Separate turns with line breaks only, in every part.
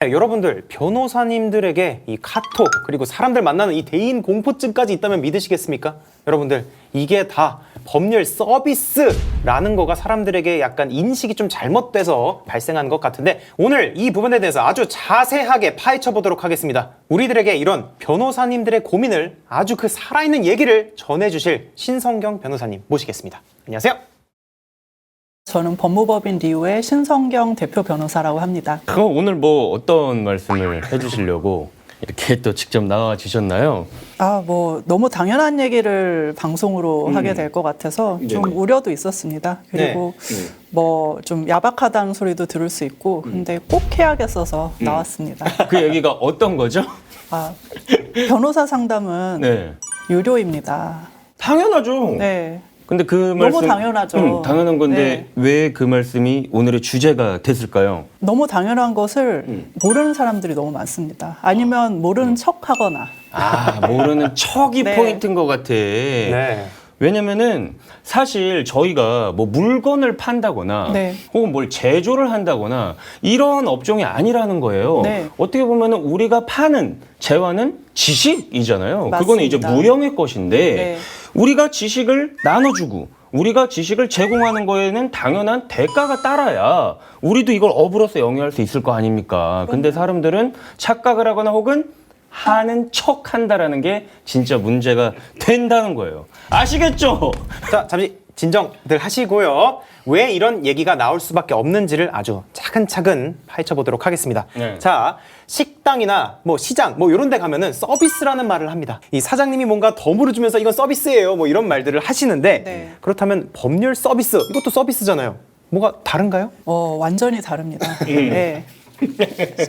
네, 여러분들 변호사님들에게 이 카톡 그리고 사람들 만나는 이 대인 공포증까지 있다면 믿으시겠습니까? 여러분들 이게 다 법률 서비스라는 거가 사람들에게 약간 인식이 좀 잘못돼서 발생한 것 같은데 오늘 이 부분에 대해서 아주 자세하게 파헤쳐 보도록 하겠습니다. 우리들에게 이런 변호사님들의 고민을 아주 그 살아있는 얘기를 전해주실 신성경 변호사님 모시겠습니다. 안녕하세요.
저는 법무법인 리우의 신성경 대표 변호사라고 합니다.
오늘 뭐 어떤 말씀을 해주시려고 이렇게 또 직접 나와 주셨나요?
너무 당연한 얘기를 방송으로 하게 될 것 같아서 좀
네네.
우려도 있었습니다. 그리고 뭐 좀 야박하다는 소리도 들을 수 있고, 근데 꼭 해야겠어서 나왔습니다.
그 얘기가 어떤 거죠?
변호사 상담은
네.
유료입니다.
당연하죠.
네.
근데 그
너무
말씀
당연하죠.
당연한 건데
네.
왜 그 말씀이 오늘의 주제가 됐을까요?
너무 당연한 것을 모르는 사람들이 너무 많습니다. 아니면 모르는 척하거나.
모르는 척이
네.
포인트인 것 같아.
네.
왜냐면은 사실 저희가 뭐 물건을 판다거나
네.
혹은 뭘 제조를 한다거나 이런 업종이 아니라는 거예요.
네.
어떻게 보면은 우리가 파는 재화는 지식이잖아요. 그거는 이제
맞습니다.
무형의 것인데
네.
우리가 지식을 나눠주고 우리가 지식을 제공하는 거에는 당연한 대가가 따라야 우리도 이걸 업으로서 영위할 수 있을 거 아닙니까? 근데 사람들은 착각을 하거나 혹은 하는 척 한다라는 게 진짜 문제가 된다는 거예요. 아시겠죠?
자, 잠시 진정들 하시고요. 왜 이런 얘기가 나올 수밖에 없는지를 아주 차근차근 파헤쳐 보도록 하겠습니다.
네.
자, 식당이나 뭐 시장 뭐 이런 데 가면은 서비스라는 말을 합니다. 이 사장님이 뭔가 덤으로 주면서 이건 서비스예요. 뭐 이런 말들을 하시는데
네.
그렇다면 법률 서비스 이것도 서비스잖아요. 뭐가 다른가요?
완전히 다릅니다. 네.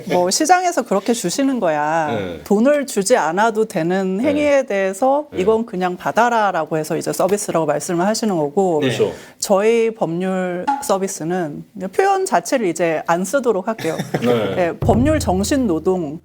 뭐 시장에서 그렇게 주시는 거야.
네.
돈을 주지 않아도 되는 행위에 대해서 이건 그냥 받아라라고 해서 이제 서비스라고 말씀을 하시는 거고.
그렇죠.
저희 법률 서비스는 표현 자체를 이제 안 쓰도록 할게요. 네, 법률 정신 노동.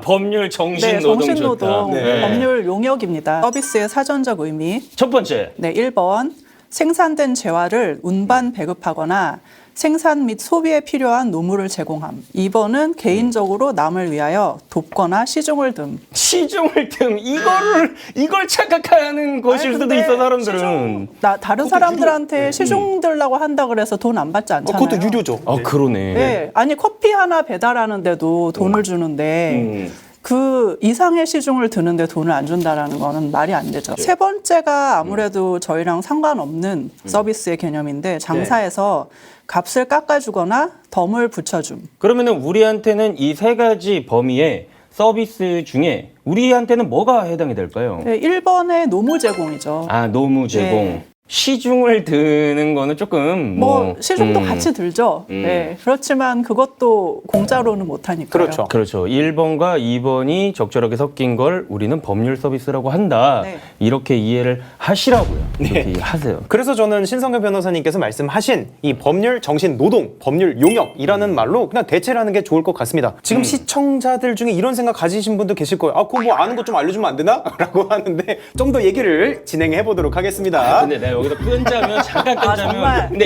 법률 정신
네,
노동
정신
좋다.
노동.
네.
법률 용역입니다. 서비스의 사전적 의미.
첫 번째.
네, 1번 생산된 재화를 운반 배급하거나 생산 및 소비에 필요한 노무를 제공함. 2번은 개인적으로 남을 위하여 돕거나 시중을 듬.
시중을 등 이걸 착각하는 것일 수도 있어 사람들은.
다른 사람들한테 시중 들라고 한다 그래서 돈 안 받지 않잖아요.
그것도 유료죠.
그러네.
네, 아니 커피 하나 배달하는데도 돈을 주는데 그 이상의 시중을 드는데 돈을 안 준다라는 거는 말이 안 되죠. 세 번째가 아무래도 저희랑 상관없는 서비스의 개념인데 장사에서 값을 깎아주거나 덤을 붙여줌.
그러면은 우리한테는 이 세 가지 범위의 서비스 중에 우리한테는 뭐가 해당이 될까요?
네, 1번의 노무 제공이죠.
노무 제공.
네.
시중을 드는 거는 조금
시중도 같이 들죠. 네, 그렇지만 그것도 공짜로는 못 하니까요.
그렇죠.
그렇죠. 1번과 2번이 적절하게 섞인 걸 우리는 법률 서비스라고 한다.
네.
이렇게 이해를 하시라고요. 이렇게 하세요.
그래서 저는 신성경 변호사님께서 말씀하신 이 법률 정신 노동, 법률 용역이라는 말로 그냥 대체를 하는 게 좋을 것 같습니다. 지금 시청자들 중에 이런 생각 가지신 분도 계실 거예요. 그거 뭐 아는 것 좀 알려주면 안 되나? 라고 하는데 좀 더 얘기를 진행해 보도록 하겠습니다.
근데 내가 여기서 끊자면 잠깐 끊자면
정말.
근데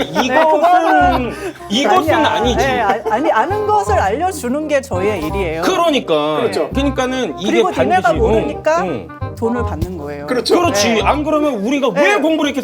이것은 아니지.
네, 아니 아는 것을 알려주는 게 저희의 일이에요.
그러니까.
그렇죠.
그러니까는 이게
그리고
반드시
니네가 모르니까
응.
돈을 받는 거예요.
그렇죠.
그렇지.
네.
안 그러면 우리가 왜 공부를 이렇게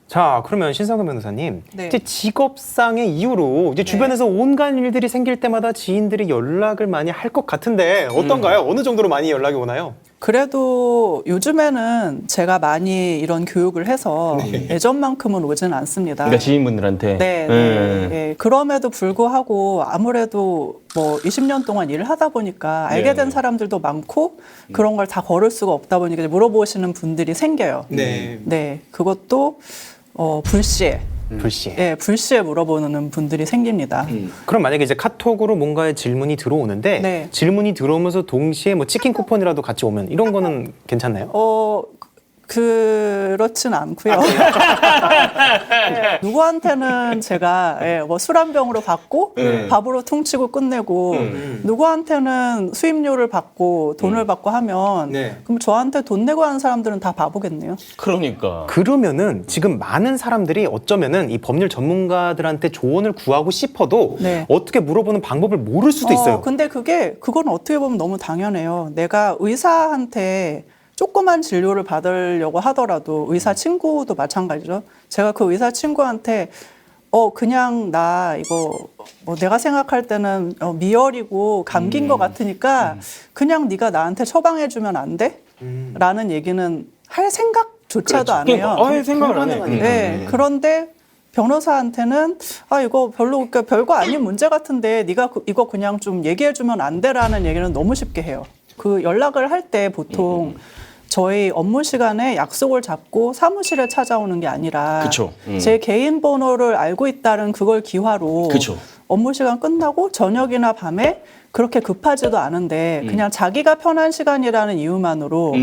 자, 그러면 신성경 변호사님,
네.
이제 직업상의 이유로 이제 주변에서 온갖 일들이 생길 때마다 지인들이 연락을 많이 할 것 같은데 어떤가요? 어느 정도로 많이 연락이 오나요?
그래도 요즘에는 제가 많이 이런 교육을 해서 예전만큼은 오진 않습니다.
그러니까 지인분들한테
네. 그럼에도 불구하고 아무래도 뭐 20년 동안 일을 하다 보니까 알게 된 사람들도 많고 그런 걸 다 걸을 수가 없다 보니까 물어보시는 분들이 생겨요. 네, 그것도 불시에.
불시에.
네, 불시에 물어보는 분들이 생깁니다.
그럼 만약에 이제 카톡으로 뭔가의 질문이 들어오는데 질문이 들어오면서 동시에 뭐 치킨 쿠폰이라도 같이 오면 이런 거는 괜찮나요?
그렇진 않고요. 네, 누구한테는 제가 뭐 술 한 병으로 받고 밥으로 퉁치고 끝내고 누구한테는 수임료를 받고 돈을 받고 하면
네.
그럼 저한테 돈 내고 하는 사람들은 다 바보겠네요.
그러니까.
그러면은 지금 많은 사람들이 어쩌면은 이 법률 전문가들한테 조언을 구하고 싶어도
네.
어떻게 물어보는 방법을 모를 수도 있어요.
근데 그건 어떻게 보면 너무 당연해요. 내가 의사한테 조그만 진료를 받으려고 하더라도 의사 친구도 마찬가지죠. 제가 그 의사 친구한테 그냥 나 이거 뭐 내가 생각할 때는 미열이고 감기인 것 같으니까 그냥 네가 나한테 처방해주면 안 돼? 라는 얘기는 할 생각조차도 안 해요.
생각을 안 해.
네. 그런데 변호사한테는 이거 그러니까 별거 아닌 문제 같은데 네가 이거 그냥 좀 얘기해주면 안 돼라는 얘기는 너무 쉽게 해요. 그 연락을 할 때 보통 저희 업무 시간에 약속을 잡고 사무실에 찾아오는 게 아니라
그쵸.
제 개인 번호를 알고 있다는 그걸 기화로
그쵸.
업무 시간 끝나고 저녁이나 밤에 그렇게 급하지도 않은데 그냥 자기가 편한 시간이라는 이유만으로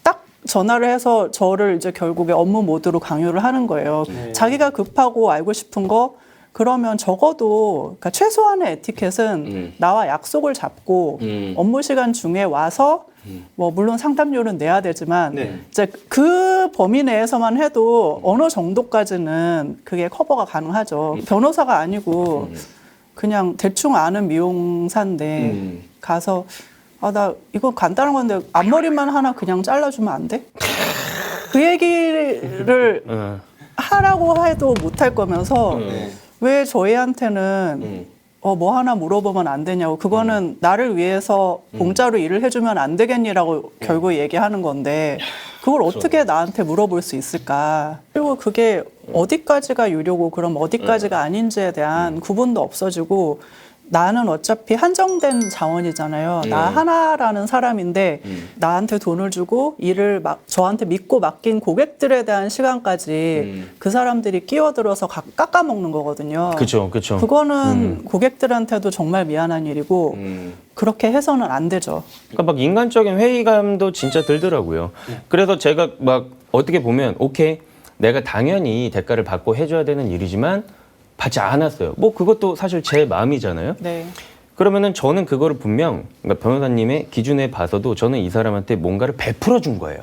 딱 전화를 해서 저를 이제 결국에 업무 모드로 강요를 하는 거예요. 자기가 급하고 알고 싶은 거 그러면 적어도 그러니까 최소한의 에티켓은 나와 약속을 잡고 업무 시간 중에 와서 뭐 물론 상담료는 내야 되지만
네.
이제 그 범위 내에서만 해도 어느 정도까지는 그게 커버가 가능하죠. 변호사가 아니고 그냥 대충 아는 미용사인데 가서 나 이거 간단한 건데 앞머리만 하나 그냥 잘라주면 안 돼? 그 얘기를 하라고 해도 못할 거면서 왜 저희한테는 뭐 하나 물어보면 안 되냐고 그거는 나를 위해서 공짜로 일을 해주면 안 되겠니라고 결국 얘기하는 건데 그걸 어떻게 나한테 물어볼 수 있을까. 그리고 그게 어디까지가 유료고 그럼 어디까지가 아닌지에 대한 구분도 없어지고 나는 어차피 한정된 자원이잖아요. 나 하나라는 사람인데 나한테 돈을 주고 일을 저한테 믿고 맡긴 고객들에 대한 시간까지 그 사람들이 끼어들어서 깎아먹는 거거든요.
그렇죠.
그거는 고객들한테도 정말 미안한 일이고 그렇게 해서는 안 되죠.
그러니까 막 인간적인 회의감도 진짜 들더라고요. 그래서 제가 막 어떻게 보면 오케이 내가 당연히 대가를 받고 해줘야 되는 일이지만 받지 않았어요. 뭐 그것도 사실 제 마음이잖아요.
네.
그러면은 저는 그거를 분명 그러니까 변호사님의 기준에 봐서도 저는 이 사람한테 뭔가를 베풀어 준 거예요.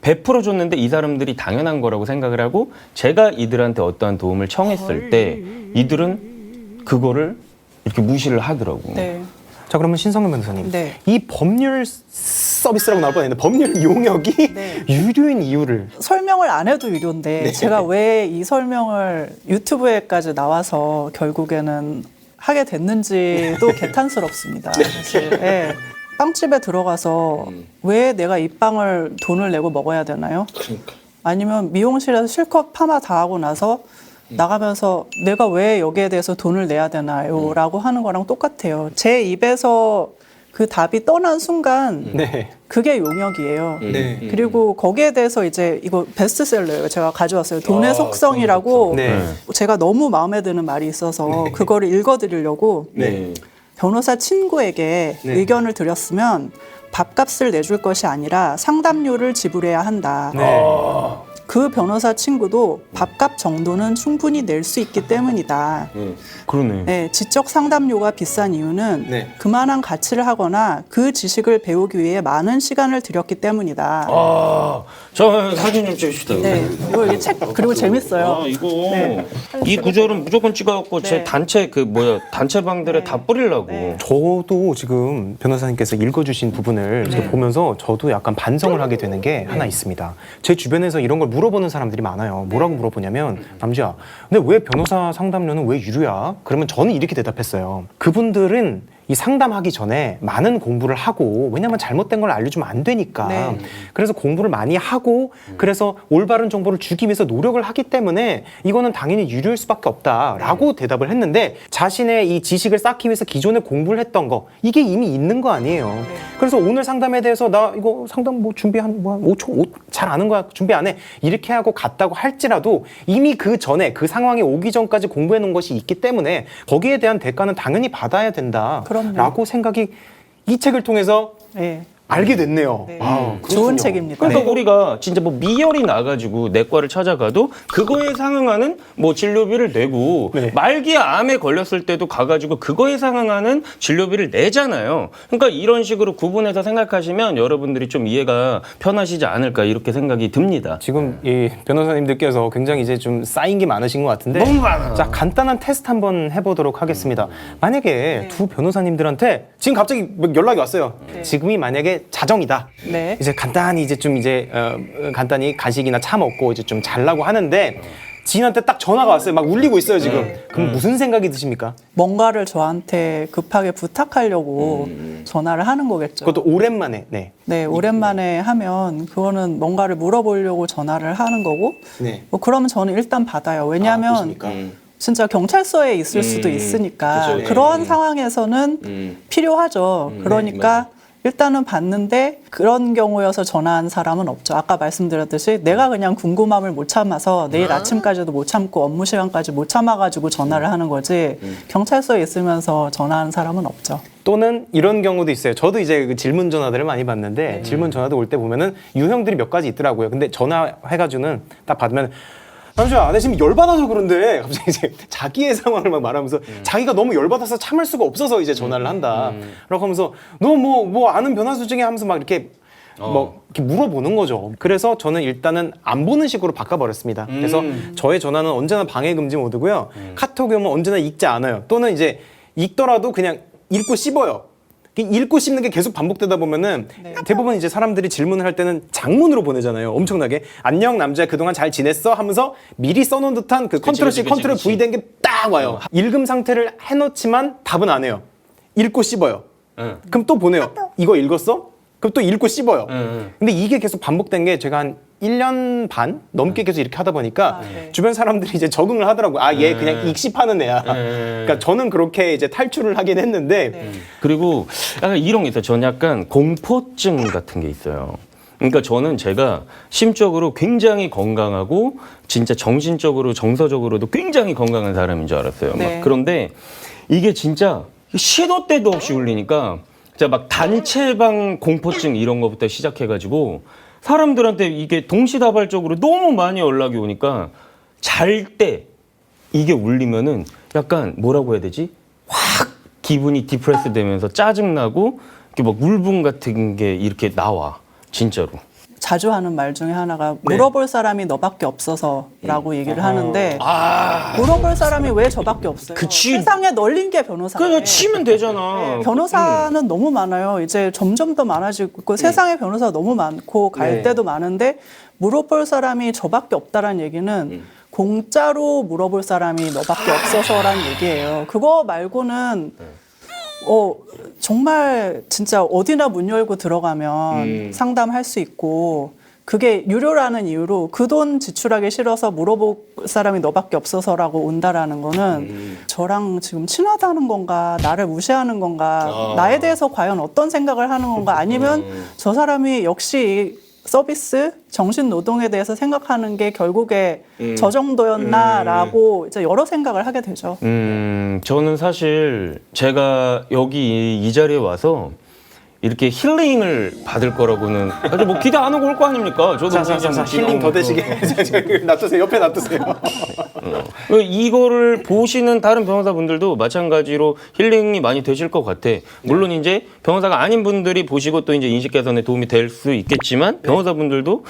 베풀어 줬는데 이 사람들이 당연한 거라고 생각을 하고 제가 이들한테 어떠한 도움을 청했을 때 이들은 그거를 이렇게 무시를 하더라고.
네.
자, 그러면 신성근 변호사님.
네.
이 법률 서비스라고 나올 뻔했는데 법률 용역이
네.
유료인 이유를
설명을 안 해도 유료인데 제가 왜 이 설명을 유튜브에까지 나와서 결국에는 하게 됐는지도 개탄스럽습니다. 사실. 네. 빵집에 들어가서 왜 내가 이 빵을 돈을 내고 먹어야 되나요? 아니면 미용실에서 실컷 파마 다 하고 나서 나가면서 내가 왜 여기에 대해서 돈을 내야 되나요? 라고 하는 거랑 똑같아요. 제 입에서 그 답이 떠난 순간
네.
그게 용역이에요.
네.
그리고 거기에 대해서 이제 이거 베스트셀러예요. 제가 가져왔어요. 돈의 속성이라고
네.
제가 너무 마음에 드는 말이 있어서 그거를 읽어드리려고
네.
변호사 친구에게
네.
의견을 드렸으면 밥값을 내줄 것이 아니라 상담료를 지불해야 한다.
네.
그 변호사 친구도 밥값 정도는 충분히 낼 수 있기 때문이다.
그러네.
네, 지적 상담료가 비싼 이유는
네.
그만한 가치를 하거나 그 지식을 배우기 위해 많은 시간을 들였기 때문이다.
저 사진 좀 찍읍시다.
네, 이거 이게 책 그리고 재밌어요.
이거
네.
이 구절은 무조건 찍어갖고 제
네.
단체 단체방들에 다 뿌리려고.
네.
저도 지금 변호사님께서 읽어주신 부분을 제가 보면서 저도 약간 반성을 하게 되는 게 하나 있습니다. 제 주변에서 이런 걸 물어보는 사람들이 많아요. 뭐라고 물어보냐면 남주야, 근데 왜 변호사 상담료는 왜 유료야? 그러면 저는 이렇게 대답했어요. 그분들은 이 상담하기 전에 많은 공부를 하고 왜냐면 잘못된 걸 알려주면 안 되니까
네.
그래서 공부를 많이 하고 그래서 올바른 정보를 주기 위해서 노력을 하기 때문에 이거는 당연히 유료일 수밖에 없다라고 대답을 했는데 자신의 이 지식을 쌓기 위해서 기존에 공부를 했던 거 이게 이미 있는 거 아니에요. 그래서 오늘 상담에 대해서 나 이거 상담 뭐 준비 한 5초 잘 아는 거야 준비 안 해 이렇게 하고 갔다고 할지라도 이미 그 전에 그 상황에 오기 전까지 공부해 놓은 것이 있기 때문에 거기에 대한 대가는 당연히 받아야 된다.
그럼요.
라고 생각이 이 책을 통해서
네.
알게 됐네요.
네.
아,
좋은
그렇군요.
책입니다.
그러니까
네.
우리가 진짜 뭐 미열이 나가지고 내과를 찾아가도 그거에 상응하는 뭐 진료비를 내고
네.
말기에 암에 걸렸을 때도 가가지고 그거에 상응하는 진료비를 내잖아요. 그러니까 이런 식으로 구분해서 생각하시면 여러분들이 좀 이해가 편하시지 않을까 이렇게 생각이 듭니다.
지금 이 변호사님들께서 굉장히 이제 좀 쌓인 게 많으신 것 같은데
너무 많아.
자, 간단한 테스트 한번 해보도록 하겠습니다. 만약에 두 변호사님들한테 지금 갑자기 뭐 연락이 왔어요. 지금이 만약에 자정이다.
네.
이제 간단히 이제 좀 이제 간단히 간식이나 차 먹고 이제 좀 잘라고 하는데 지인한테 딱 전화가 왔어요. 막 울리고 있어요 지금. 그럼 무슨 생각이 드십니까?
뭔가를 저한테 급하게 부탁하려고 전화를 하는 거겠죠.
그것도 오랜만에. 네.
네, 오랜만에 하면 그거는 뭔가를 물어보려고 전화를 하는 거고
네.
뭐 그러면 저는 일단 받아요. 왜냐하면
그렇습니까?
진짜 경찰서에 있을 수도 있으니까
그쵸, 네.
그러한 상황에서는 필요하죠. 그러니까 일단은 받는데 그런 경우여서 전화한 사람은 없죠. 아까 말씀드렸듯이 내가 그냥 궁금함을 못 참아서 내일 아침까지도 못 참고 업무 시간까지 못 참아가지고 전화를 하는 거지 경찰서에 있으면서 전화하는 사람은 없죠.
또는 이런 경우도 있어요. 저도 이제 그 질문 전화들을 많이 받는데 질문 전화도 올 때 보면은 유형들이 몇 가지 있더라고요. 근데 전화해가지고는 딱 받으면 잠시만, 나 지금 열받아서 그런데 갑자기 이제 자기의 상황을 막 말하면서 자기가 너무 열받아서 참을 수가 없어서 이제 전화를 한다. 라고 하면서 너 뭐 아는 변호사 중에 하면서 막 이렇게 뭐 이렇게 물어보는 거죠. 그래서 저는 일단은 안 보는 식으로 바꿔버렸습니다. 그래서 저의 전화는 언제나 방해 금지 모드고요. 카톡이 오면 언제나 읽지 않아요. 또는 이제 읽더라도 그냥 읽고 씹어요. 읽고 씹는 게 계속 반복되다 보면은 대부분 이제 사람들이 질문을 할 때는 장문으로 보내잖아요. 엄청나게. 안녕 남자야 그동안 잘 지냈어? 하면서 미리 써놓은 듯한 그 컨트롤 C, 컨트롤 V 된 게 딱 와요. 읽음 상태를 해놓지만 답은 안 해요. 읽고 씹어요. 그럼 또 보내요. 이거 읽었어? 그럼 또 읽고 씹어요. 근데 이게 계속 반복된 게 제가 한 1년 반 넘게 계속 이렇게 하다 보니까
네.
주변 사람들이 이제 적응을 하더라고요. 아, 얘 그냥 익십하는 애야. 그러니까 저는 그렇게 이제 탈출을 하긴 했는데
그리고 약간 이런 게 있어요. 저는 약간 공포증 같은 게 있어요. 그러니까 저는 제가 심적으로 굉장히 건강하고 진짜 정신적으로 정서적으로도 굉장히 건강한 사람인 줄 알았어요.
네.
막 그런데 이게 진짜 시도 때도 없이 울리니까 진짜 막 단체방 공포증 이런 거부터 시작해가지고 사람들한테 이게 동시다발적으로 너무 많이 연락이 오니까 잘 때 이게 울리면은 약간 뭐라고 해야 되지? 확 기분이 디프레스 되면서 짜증나고 이렇게 막 울분 같은 게 이렇게 나와. 진짜로.
자주 하는 말 중에 하나가 물어볼 사람이 너밖에 없어서라고 얘기를 하는데 물어볼 사람이 왜 저밖에 없어요?
그치.
세상에 널린 게 변호사예요.
그냥 치면 되잖아.
변호사는 너무 많아요. 이제 점점 더 많아지고 있고 세상에 변호사가 너무 많고 갈 데도 많은데 물어볼 사람이 저밖에 없다라는 얘기는 공짜로 물어볼 사람이 너밖에 없어서라는 얘기예요. 그거 말고는 정말 진짜 어디나 문 열고 들어가면 상담할 수 있고 그게 유료라는 이유로 그 돈 지출하기 싫어서 물어볼 사람이 너밖에 없어서라고 온다라는 거는 저랑 지금 친하다는 건가 나를 무시하는 건가 나에 대해서 과연 어떤 생각을 하는 건가 아니면 저 사람이 역시 서비스, 정신 노동에 대해서 생각하는 게 결국에 저 정도였나라고 이제 여러 생각을 하게 되죠.
저는 사실 제가 여기 이 자리에 와서 이렇게 힐링을 받을 거라고는 사실 뭐 기대 안 하고 올 거 아닙니까? 저도
자, 힐링 더 되시게 놔두세요. 옆에 놔두세요.
이거를 보시는 다른 변호사분들도 마찬가지로 힐링이 많이 되실 것 같아. 물론 이제 변호사가 아닌 분들이 보시고 또 이제 인식 개선에 도움이 될 수 있겠지만 변호사분들도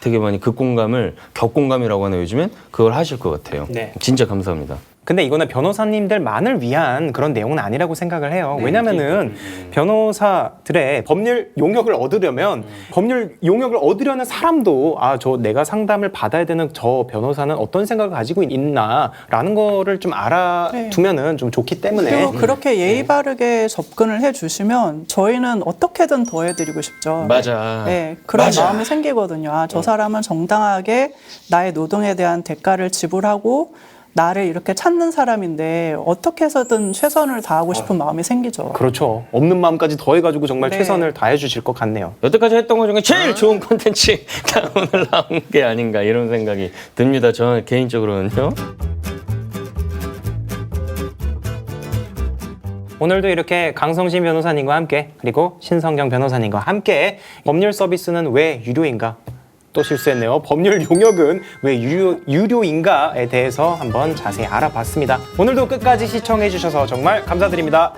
되게 많이 극공감을 격공감이라고 하나 요즘엔 그걸 하실 것 같아요.
네.
진짜 감사합니다.
근데 이거는 변호사님들만을 위한 그런 내용은 아니라고 생각을 해요. 왜냐면은 변호사들의 법률 용역을 얻으려면 법률 용역을 얻으려는 사람도 저 내가 상담을 받아야 되는 저 변호사는 어떤 생각을 가지고 있나라는 거를 좀 알아두면은 좀 좋기 때문에
그리고 그렇게 예의 바르게 접근을 해주시면 저희는 어떻게든 더 해드리고 싶죠.
맞아.
네, 그런 마음이 생기거든요. 저 사람은 정당하게 나의 노동에 대한 대가를 지불하고 나를 이렇게 찾는 사람인데 어떻게 해서든 최선을 다하고 싶은 마음이 생기죠.
그렇죠. 없는 마음까지 더해가지고 정말
네.
최선을 다해 주실 것 같네요.
여태까지 했던 것 중에 제일 좋은 콘텐츠가 오늘 나온 게 아닌가 이런 생각이 듭니다. 저는 개인적으로는요.
오늘도 이렇게 강성신 변호사님과 함께 그리고 신성경 변호사님과 함께 법률 서비스는 왜 유료인가? 또 실수했네요. 법률 용역은 왜 유료인가에 대해서 한번 자세히 알아봤습니다. 오늘도 끝까지 시청해 주셔서 정말 감사드립니다.